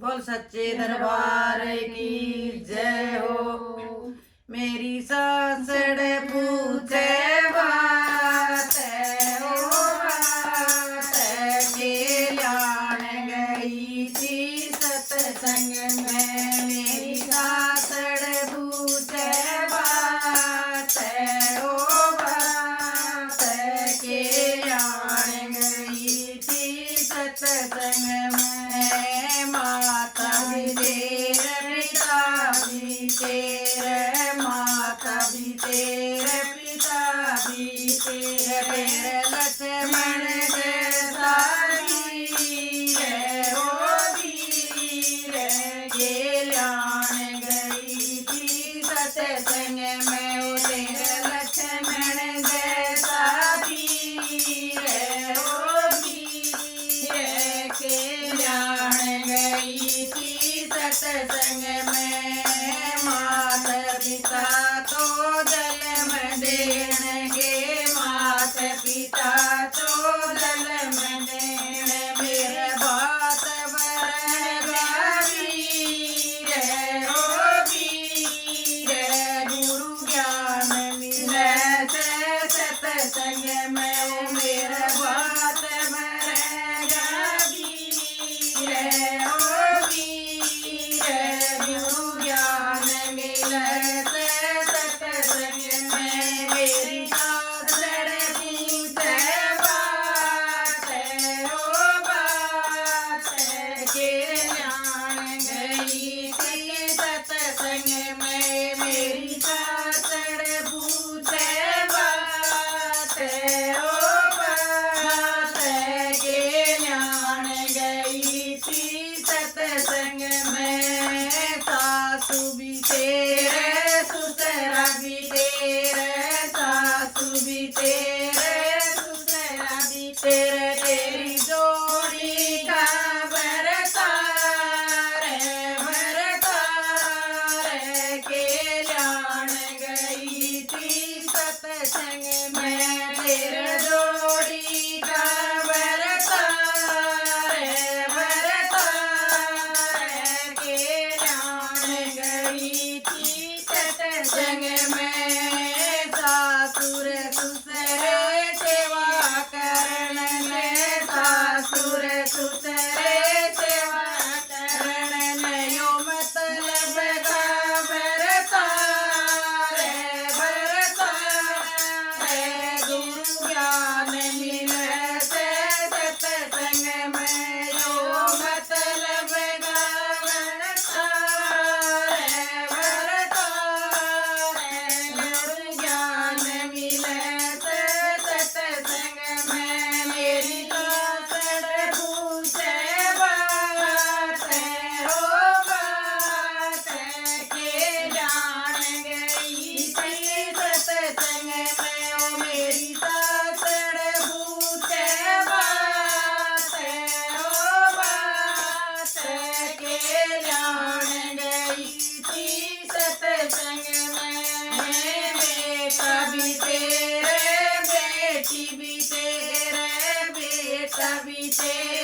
बोल सच्चे दरबार की जय हो। मेरी सासड़ पूछे बात ओ बात के लान गई थी सत्संग में। मेरी सासड़ पूछे बात ओ बात के लान गई थी सत्संग में। माता भी तेरे पिता भी तेरे, माता भी तेरे पिता भी तेरे लक्ष्मण जैसा वीर ओ वीर के लान गई थी सत्संग में। ओ तेरे लक्ष्मण जैसा वीर ओ वीर के लान गई थी सत्संग में। माता पिता तो जन्म देंगे, माता पिता तो जन्म देंगे। मेरे बात बरगा वीर ओ वीर, गुरु ज्ञान मिले से सत्संग में। ओ मेरा बात बरगा वीर ओ वीर, गुरु ज्ञान मिले से सत्संग में। मेरी सासड़ पूछे बात ओ बात के लान गई थी सत्संग में। मेरी सासड़ पूछे बात ओ बात के लान गई थी सत्संग में। सासू भी तेरे ससुरा भी तेरे, सासू भी तेरे ससुरा भी तेरे। तेरी जोड़ी का बरतार के लान गई थी सत्संग में। तेरे जोड़ी का के लान गई थी सत्संग में। सासुर ससुरे सेवा करन में, सासुर ससुरे सेवा करन में। यो मतलब का बरतार गुरु ज्ञान मिले से सत्संग में। यो मतलब का गुरु ज्ञान मिले से सत्संग में। मेरी सासड़ पूछे बात ओ बात के लान गई थी सत्संग में। ओ मेरी सासड़ पूछे बात ओ बात के लान गई थी सत्संग में। बेटा भी तेरे बेटी भी तेरे, बेटा भी तेरे